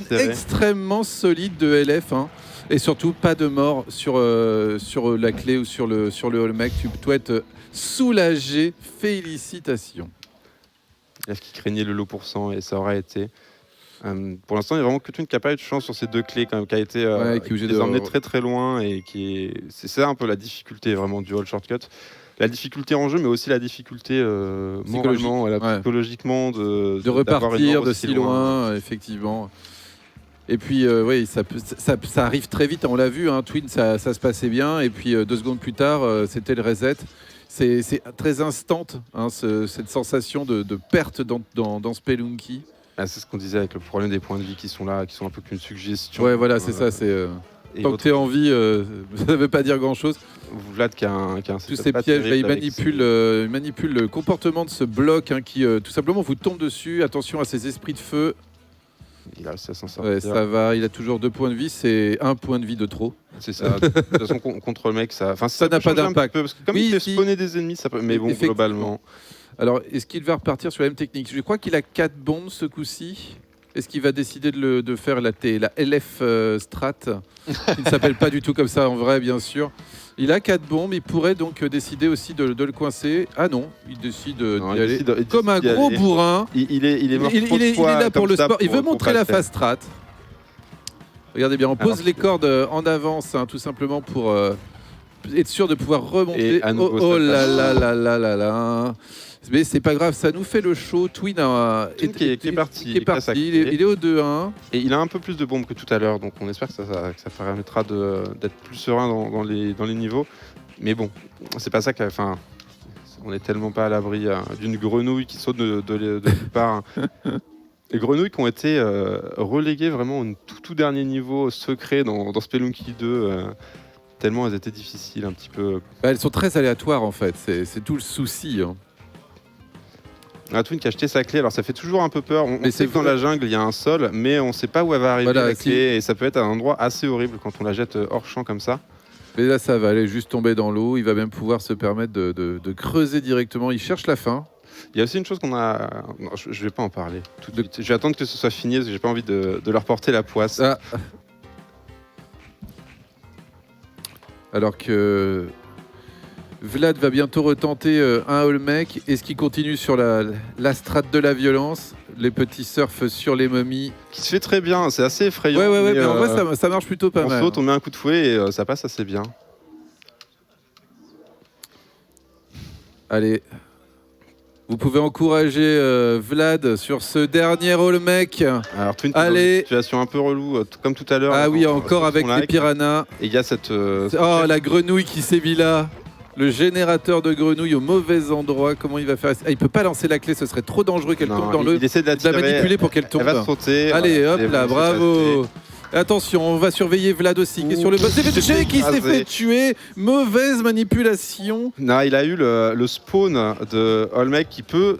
extrêmement solide de LF. Hein. Et surtout, pas de mort sur la clé ou sur le Olmec. Tu dois être soulagé. Félicitations. LF qui craignait le lot % et ça aurait été... pour l'instant, il n'y a vraiment que Twin qui n'a pas eu de chance sur ces 2 clés, quand même, qui a été qui les a emmenés très très loin et c'est ça un peu la difficulté vraiment du All Shortcut. La difficulté en jeu, mais aussi la difficulté moralement, psychologiquement de repartir de si loin, effectivement. Et puis, ça arrive très vite, on l'a vu, hein, Twin, ça se passait bien, et puis 2 secondes plus tard, c'était le reset. C'est très instant, hein, cette sensation de perte dans Spelunky. C'est ce qu'on disait avec le problème des points de vie qui sont là, qui sont un peu qu'une suggestion. Ouais, voilà, c'est ça. Tant que tu es en vie, ça ne veut pas dire grand-chose. Vlad qui a un tous ces pièges, là, il manipule le comportement de ce bloc hein, qui tout simplement vous tombe dessus. Attention à ces esprits de feu. Il a réussi à s'en sortir. Ouais, ça va, il a toujours 2 points de vie, c'est 1 point de vie de trop. C'est ça. De toute façon, contre le mec, ça n'a pas d'impact. Parce que comme il fait spawner des ennemis, ça peut... mais bon, globalement. Alors, est-ce qu'il va repartir sur la même technique? Je crois qu'il a 4 bombes ce coup-ci. Est-ce qu'il va décider de faire la LF Strat qui ne s'appelle pas du tout comme ça en vrai, bien sûr. Il a 4 bombes, il pourrait donc décider aussi de le coincer. Ah non, il décide d'y aller comme un gros bourrin. Il est mort il est là pour le sport. Il veut montrer la fast strat. Regardez bien, on pose les cordes en avance, hein, tout simplement pour être sûr de pouvoir remonter. Et à nouveau, oh ça là passe. là là là là là. Mais c'est pas grave, ça nous fait le show. Twin Twin qui est parti, qui est parti. Il est au 2-1. Et il a un peu plus de bombes que tout à l'heure, donc on espère que ça permettra d'être plus serein dans les niveaux. Mais bon, c'est pas ça enfin, on est tellement pas à l'abri d'une grenouille qui saute de nulle part. Les grenouilles qui ont été reléguées vraiment au tout dernier niveau secret dans Spelunky 2, tellement elles étaient difficiles un petit peu. Bah, elles sont très aléatoires en fait, c'est tout le souci. Hein. Un Twin qui a acheté sa clé, alors ça fait toujours un peu peur. On Mais sait que dans la jungle il y a un sol, mais on sait pas où elle va arriver Voilà, la clé, et ça peut être un endroit assez horrible quand on la jette hors champ comme ça. Mais là ça va aller juste tomber dans l'eau, il va même pouvoir se permettre de creuser directement, il cherche la fin. Il y a aussi une chose qu'on a... Non, je vais pas en parler tout de suite. Je vais attendre que ce soit fini, parce que j'ai pas envie de leur porter la poisse. Ah. Alors que Vlad va bientôt retenter un Olmec. Est-ce qu'il continue sur la strate de la violence? Les petits surfs sur les momies. Qui se fait très bien, c'est assez effrayant. Ouais, mais en vrai ça marche plutôt pas on mal. saute, on met un coup de fouet et ça passe assez bien. Allez. Vous pouvez encourager Vlad sur ce dernier Olmec. Alors Twin, Allez. une situation un peu relou, comme tout à l'heure. Ah oui, dans encore avec son les like. piranhas. Et il y a cette... Oh, la grenouille qui sévit là. Le générateur de grenouilles au mauvais endroit. Comment il va faire? Il peut pas lancer la clé, ce serait trop dangereux qu'elle tombe dans l'eau. Il essaie de la De la tirer, manipuler pour qu'elle tombe. elle va sauter. Allez, voilà, hop c'est là, bon, bravo. Attention, on va surveiller Vlad aussi, qui est sur le boss. Il s'est fait qui s'est écraser. fait tuer. Mauvaise manipulation. Non, il a eu le spawn de Olmec qui peut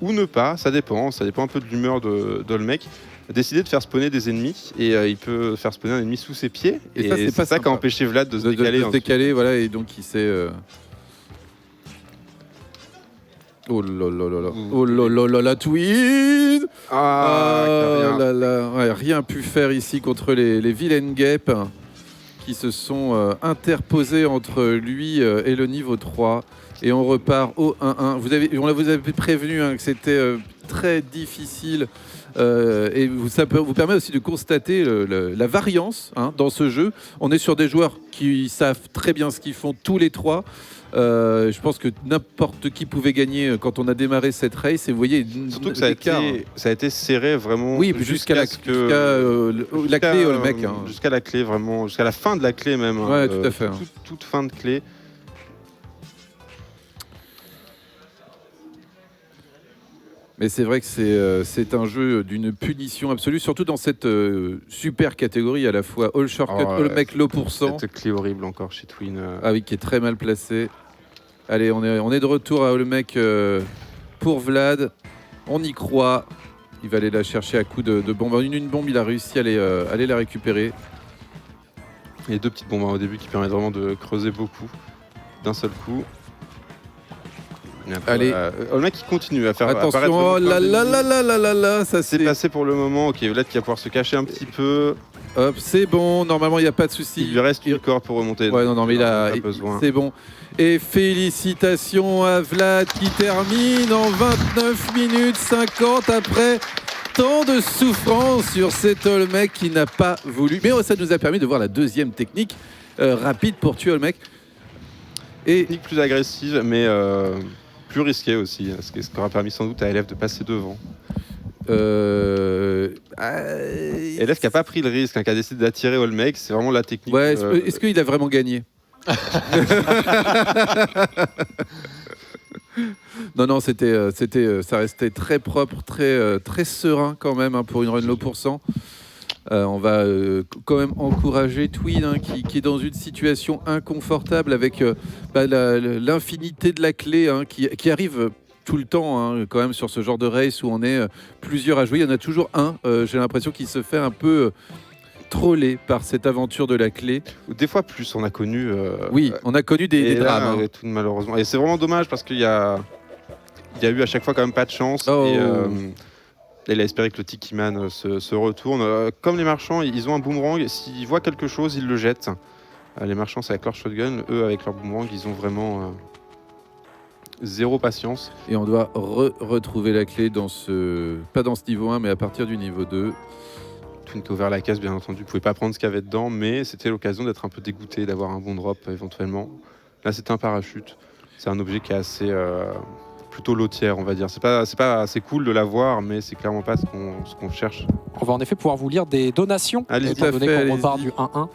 ou ne pas, ça dépend un peu de l'humeur d'Olmec, a décidé de faire spawner des ennemis et il peut faire spawner un ennemi sous ses pieds. Et ça, c'est pas ça qui sympa. a empêché Vlad de se décaler. De se décaler, voilà, et donc il s'est. Oh là là là là. Oh là là là la Twin. rien. Là là. Ouais, rien pu faire ici contre les vilaines guêpes qui se sont interposées entre lui et le niveau 3. Et on repart au 1-1. On vous avait prévenu que c'était très difficile. Et ça vous permet aussi de constater la variance dans ce jeu. On est sur des joueurs qui savent très bien ce qu'ils font tous les trois. Je pense que n'importe qui pouvait gagner quand on a démarré cette race. Et vous voyez, Surtout que ça a été serré vraiment. Oui, jusqu'à la clé Olmec. Jusqu'à la clé, vraiment. Jusqu'à la fin de la clé même. Ouais, tout à fait. Toute fin de clé. Mais c'est vrai que c'est un jeu d'une punition absolue, surtout dans cette super catégorie à la fois All Shortcut, All Mec Low %. Cette clé horrible encore chez Twin. Ah oui, qui est très mal placée. Allez, on est de retour à All Mec pour Vlad. On y croit. Il va aller la chercher à coups de bombe. Une bombe, il a réussi à aller la récupérer. Il y a deux petites bombes au début qui permettent vraiment de creuser beaucoup d'un seul coup. Allez, Olmec qui continue à faire. attention, oh là là là là là là là, ça c'est passé pour le moment. Ok, Vlad qui va pouvoir se cacher un petit peu. Hop, c'est bon. Normalement, il n'y a pas de souci. Il lui reste une corde pour remonter. Ouais, non, mais il a besoin. C'est bon. Et félicitations à Vlad qui termine en 29 minutes 50 après tant de souffrance sur cet Olmec qui n'a pas voulu. Mais ça nous a permis de voir la deuxième technique rapide pour tuer Olmec. Et technique plus agressive, mais plus risquée aussi. Ce qui aura permis sans doute à LF de passer devant. LF qui n'a pas pris le risque, qui a décidé d'attirer Olmec, c'est vraiment la technique. Ouais, est-ce qu'il a vraiment gagné? Non, ça restait très propre, très serein quand même pour une run low %. On va quand même encourager Twin qui est dans une situation inconfortable avec l'infinité de la clé qui arrive tout le temps quand même sur ce genre de race où on est plusieurs à jouer. Il y en a toujours un, j'ai l'impression qu'il se fait un peu trollé par cette aventure de la clé. Des fois plus, on a connu... oui, on a connu des drames. Tout, malheureusement. Et c'est vraiment dommage parce qu'il y a eu à chaque fois quand même pas de chance. Oh. Et il a espéré que le Tiki-Man se retourne. Comme les marchands, ils ont un boomerang. S'ils voient quelque chose, ils le jettent. Les marchands, c'est avec leur shotgun. Eux, avec leur boomerang, ils ont vraiment zéro patience. Et on doit retrouver la clé dans pas dans ce niveau 1, mais à partir du niveau 2. Twin qui a ouvert la caisse, bien entendu. Vous pouvez pas prendre ce qu'il y avait dedans, mais c'était l'occasion d'être un peu dégoûté, d'avoir un bon drop éventuellement. Là, c'était un parachute. C'est un objet qui est assez plutôt lotière, on va dire. C'est pas assez cool de l'avoir, mais c'est clairement pas ce qu'on cherche. On va en effet pouvoir vous lire des donations, Allez-y, étant donné tout à fait, qu'on repart allez-y. du 1-1.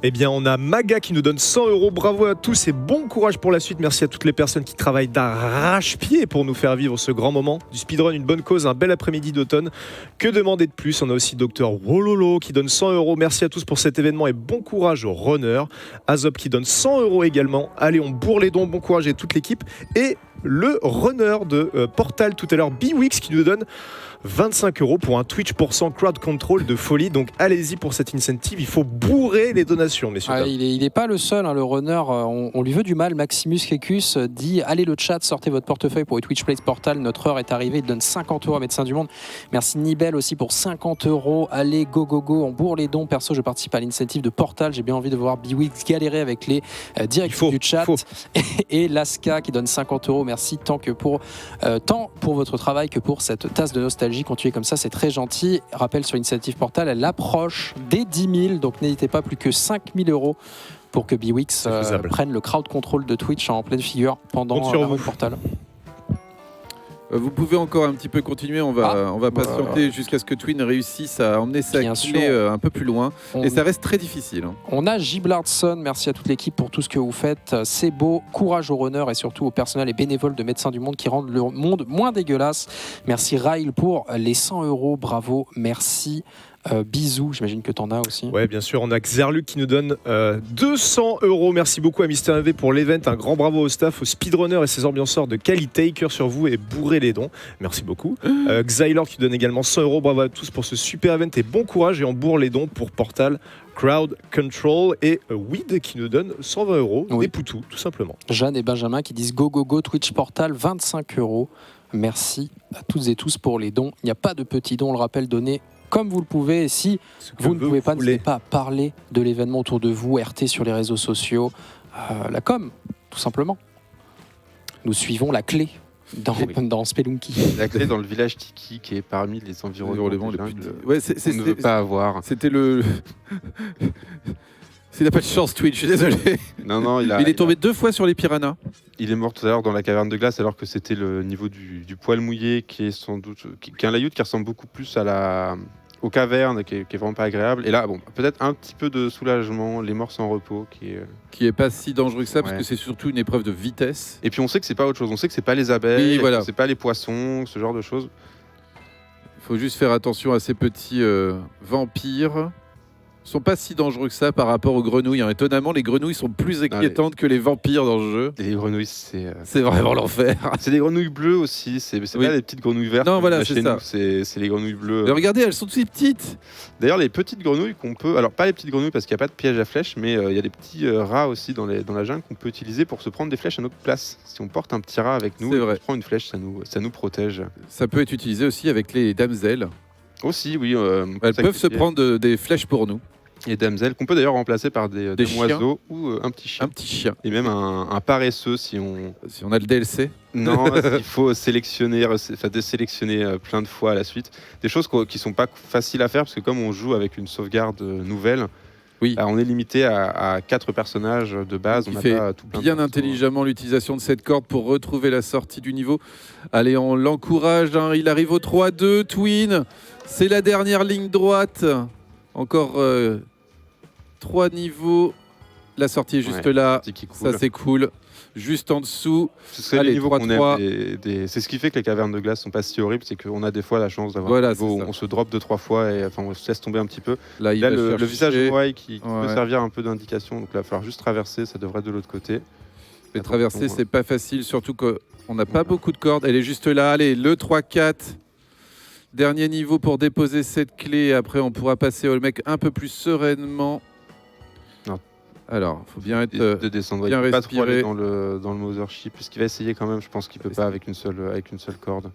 Eh bien, on a Maga qui nous donne 100 €. Bravo à tous et bon courage pour la suite. Merci à toutes les personnes qui travaillent d'arrache-pied pour nous faire vivre ce grand moment. Du speedrun, une bonne cause, un bel après-midi d'automne. Que demander de plus? On a aussi Docteur Wololo qui donne 100 €. Merci à tous pour cet événement et bon courage aux runners. Azop qui donne 100 € également. Allez, on bourre les dons. Bon courage à toute l'équipe. Et le runner de Portal tout à l'heure, Biwix, qui nous donne 25 € pour un Twitch % crowd control de folie. Donc allez-y pour cette incentive. Il faut bourrer les donations, messieurs. Ah, il est pas le seul, hein, le runner. On lui veut du mal. Maximus Kekus dit allez le chat, sortez votre portefeuille pour les Twitch Plays Portal. Notre heure est arrivée. Il donne 50 € à Médecins du Monde. Merci Nibel aussi pour 50 €. Allez, go, go, go. On bourre les dons. Perso, je participe à l'incentive de Portal. J'ai bien envie de voir Biwix galérer avec les directives du chat. Et Laska qui donne 50 €. Merci tant pour votre travail que pour cette tasse de nostalgie. Continuez comme ça, c'est très gentil. Rappel sur l'initiative Portal, elle approche des 10 000, donc n'hésitez pas, plus que 5 000 € pour que Biwix prenne le crowd control de Twitch en pleine figure pendant la run Portal. Vous pouvez encore un petit peu continuer, on va patienter jusqu'à ce que Twin réussisse à emmener sa clé un peu plus loin. Et ça reste très difficile. Hein. On a Giblardson, merci à toute l'équipe pour tout ce que vous faites. C'est beau, courage aux runners et surtout au personnel et bénévoles de Médecins du Monde qui rendent le monde moins dégueulasse. Merci Rail pour les 100 €, bravo, merci. Bisous, j'imagine que tu en as aussi. Ouais, bien sûr, on a Xerluc qui nous donne 200 €. Merci beaucoup à Mister MV pour l'event. Un grand bravo au staff, aux speedrunners et ses ambianceurs de qualité. Cœur sur vous et bourrez les dons. Merci beaucoup. Xylor qui donne également 100 €. Bravo à tous pour ce super event et bon courage. Et on bourre les dons pour Portal, Crowd Control et Weed qui nous donne 120 €. Oui. Des poutous, tout simplement. Jeanne et Benjamin qui disent go, go, go, Twitch Portal, 25 €. Merci à toutes et tous pour les dons. Il n'y a pas de petits dons, on le rappelle, donnés comme vous le pouvez. Et si vous ne pouvez pas, n'hésitez pas à parler de l'événement autour de vous, RT sur les réseaux sociaux, la com, tout simplement. Nous suivons la clé dans Spelunky. La clé dans le village Tiki qui est parmi les environnements les les plus... jungles. Ouais, on ne veut pas avoir. C'était le... Il n'a pas de chance, Twitch, je suis désolé. Non, il est tombé 2 fois sur les piranhas. Il est mort tout à l'heure dans la caverne de glace alors que c'était le niveau du poil mouillé qui est sans doute qui est un layout qui ressemble beaucoup plus aux cavernes, qui est vraiment pas agréable. Et là, bon, peut-être un petit peu de soulagement, les morts sans repos, qui est pas si dangereux que ça, parce Ouais. que c'est surtout une épreuve de vitesse. Et puis on sait que c'est pas autre chose. On sait que c'est pas les abeilles, Oui, voilà. c'est pas les poissons, ce genre de choses. Il faut juste faire attention à ces petits vampires. Ils sont pas si dangereux que ça par rapport aux grenouilles. Hein. Étonnamment, les grenouilles sont plus inquiétantes que les vampires dans le jeu. Et les grenouilles, c'est vraiment l'enfer. c'est des grenouilles bleues aussi. C'est Oui. pas des petites grenouilles vertes. Non, voilà, comme c'est chez ça. nous. C'est les grenouilles bleues. Mais regardez, elles sont si petites. D'ailleurs, les petites grenouilles qu'on peut... Alors, pas les petites grenouilles parce qu'il n'y a pas de piège à flèches, mais il y a des petits rats aussi dans la jungle qu'on peut utiliser pour se prendre des flèches à notre place. Si on porte un petit rat avec nous, C'est et vrai. qu'on se prend une flèche, ça nous protège. Ça peut être utilisé aussi avec les damsels. Aussi, oui. Elles peuvent se prendre des flèches pour nous. Et damsels, qu'on peut d'ailleurs remplacer par des chiens. oiseaux ou un petit chien. Un petit chien. Et même un paresseux si on... Si on a le DLC. Non, il faut désélectionner plein de fois à la suite. Des choses qui sont pas faciles à faire parce que comme on joue avec une sauvegarde nouvelle, Oui. on est limité à 4 personnages de base. Il On n'a fait pas tout plein de bien persos. intelligemment l'utilisation de cette corde pour retrouver la sortie du niveau. Allez, on l'encourage. Hein. Il arrive au 3-2. Twin, c'est la dernière ligne droite. Encore 3 niveaux. La sortie est juste là. C'est qui coule. Ça, c'est cool. Juste en dessous. Ce serait Allez, les niveaux qu'on 3-3. aime. C'est ce qui fait que les cavernes de glace sont pas si horribles, c'est qu'on a des fois la chance d'avoir Voilà, un niveau c'est où ça. on se drop 2-3 fois et on se laisse tomber un petit peu. Là, il Là, va le chercher. visage de Moai qui peut Ouais. servir un peu d'indication. Donc là, il va falloir juste traverser, ça devrait être de l'autre côté. Les traverser, Attention, c'est pas facile, surtout qu'on n'a pas beaucoup de cordes. Elle est juste là. Allez, le 3-4. Dernier niveau pour déposer cette clé. Et après, on pourra passer au mec un peu plus sereinement. Non. Alors, il faut bien être... de descendre. bien Il peut pas trop respirer. aller dans le Mothership, puisqu'il va essayer quand même. Je pense qu'il peut pas avec une seule corde.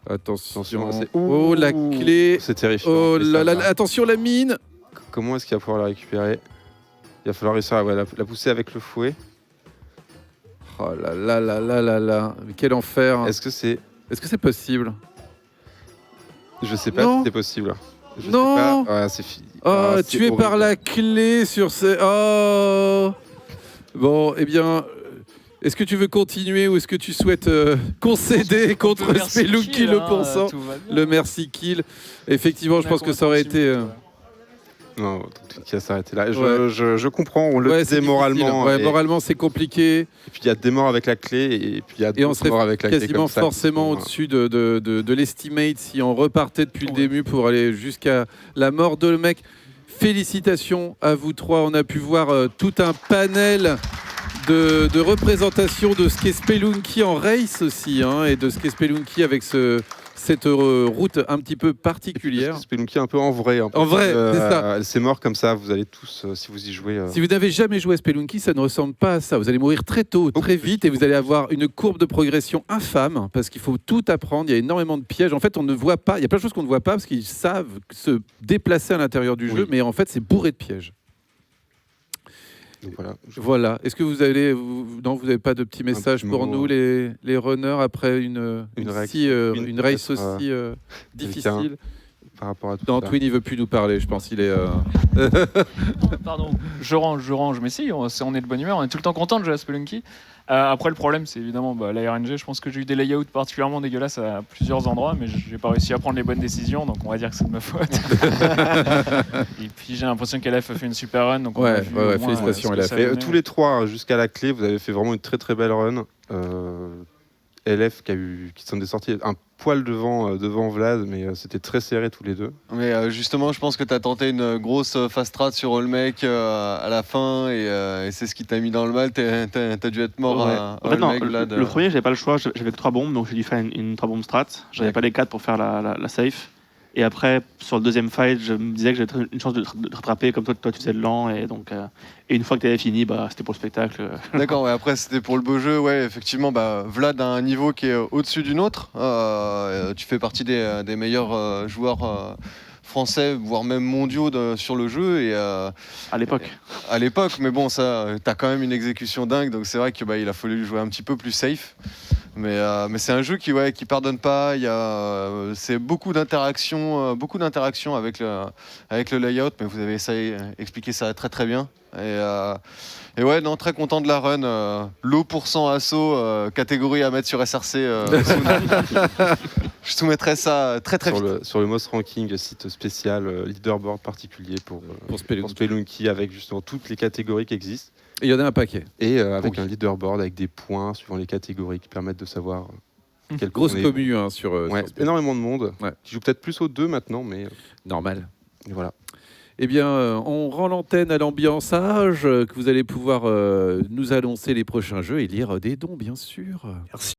Attention. Attention, c'est- Oh, la Ouh, clé. C'est terrifiant. Oh Mais là ça là, va. attention la mine. Comment est-ce qu'il va pouvoir la récupérer? Il va falloir réussir à la pousser avec le fouet. Oh là là là là là là. Mais quel enfer. Est-ce que c'est... Est-ce que c'est possible? Je sais pas Non. si c'est possible. Je sais Non. pas. Ah, c'est fini. Oh, Ah, c'est tué par horrible. la clé sur ce... Oh. Bon, eh bien... Est-ce que tu veux continuer ou est-ce que tu souhaites concéder contre Merci Spelunky Kill, le hein, pensant tout va bien. le merci kill. Effectivement, je pense que ça aurait été... Non, qui a s'arrêté là. Ouais. Je comprends, on le Ouais, disait c'est moralement. difficile. Ouais, et moralement, c'est compliqué. puis il y a des morts avec la clé et puis il y a Et on d'autres serait morts avec la clé. quasiment comme ça, forcément qui sont, au-dessus de l'estimate si on repartait depuis le début pour aller jusqu'à la mort de le mec. Félicitations à vous trois. On a pu voir tout un panel de représentation de ce qu'est Spelunky en race aussi, hein, et de ce qu'est Spelunky avec cette route un petit peu particulière. Spelunky un peu en vrai. Un peu. En vrai, c'est ça. C'est mort comme ça, vous allez tous, si vous y jouez. Si vous n'avez jamais joué à Spelunky, ça ne ressemble pas à ça. Vous allez mourir très tôt, très vite, et vous allez avoir une courbe de progression infâme, parce qu'il faut tout apprendre. Il y a énormément de pièges. En fait, on ne voit pas. Il y a plein de choses qu'on ne voit pas, parce qu'ils savent se déplacer à l'intérieur du jeu, mais en fait, c'est bourré de pièges. Donc voilà. Voilà. Est-ce que vous avez, non, vous n'avez pas de petits messages petit pour mot, nous, les runners, après une race aussi difficile? Par rapport à tout Non, ça. Twin, il veut plus nous parler. Je pense qu'il est. Pardon, je range, mais si, on est de bonne humeur, on est tout le temps content de jouer à Spelunky. Après, le problème, c'est évidemment la RNG. Je pense que j'ai eu des layouts particulièrement dégueulasses à plusieurs endroits, mais j'ai pas réussi à prendre les bonnes décisions, donc on va dire que c'est de ma faute. Et puis j'ai l'impression qu'LF a fait une super run, donc on a vu au moins, félicitations, ce que LF. ça Et, donnait. tous les trois, jusqu'à la clé, vous avez fait vraiment une très très belle run. LF qui s'en est sorti un poil devant Vlad, mais c'était très serré tous les deux. Mais justement, je pense que tu as tenté une grosse fast strat sur Olmec à la fin et c'est ce qui t'a mis dans le mal. T'as dû être mort Ouais. à En fait, non, Olmec, Vlad. le premier, j'avais pas le choix, j'avais que 3 bombes, donc j'ai dû faire une 3 bombes strat. J'avais pas les 4 pour faire la safe. Et après, sur le deuxième fight, je me disais que j'avais une chance de rattraper, comme toi tu faisais le lent. Et, donc, et une fois que tu avais fini, bah, c'était pour le spectacle. D'accord, ouais, après c'était pour le beau jeu. Ouais, effectivement, bah, Vlad a un niveau qui est au-dessus du nôtre. Tu fais partie des meilleurs joueurs français, voire même mondiaux sur le jeu. Et, À l'époque. à l'époque, mais bon, ça, t'as quand même une exécution dingue, donc c'est vrai qu'il a fallu jouer un petit peu plus safe. Mais c'est un jeu qui pardonne pas. C'est beaucoup d'interactions avec le layout, mais vous avez expliqué ça très très bien. Et ouais, non, très content de la run. Low % assaut, catégorie à mettre sur SRC. Je soumettrai ça très très vite. Sur le Moss Ranking, site spécial, leaderboard particulier pour Spelunky, avec justement toutes les catégories qui existent. Et il y en a un paquet. Et avec un leaderboard avec des points suivant les catégories qui permettent de savoir quelle Grosse on est. commu hein, sur. Ouais, sur Spelunky. énormément de monde Ouais. qui joue peut-être plus aux 2 maintenant, mais Normal. voilà. Eh bien, on rend l'antenne à l'ambiançage, que vous allez pouvoir nous annoncer les prochains jeux et lire des dons, bien sûr. Merci.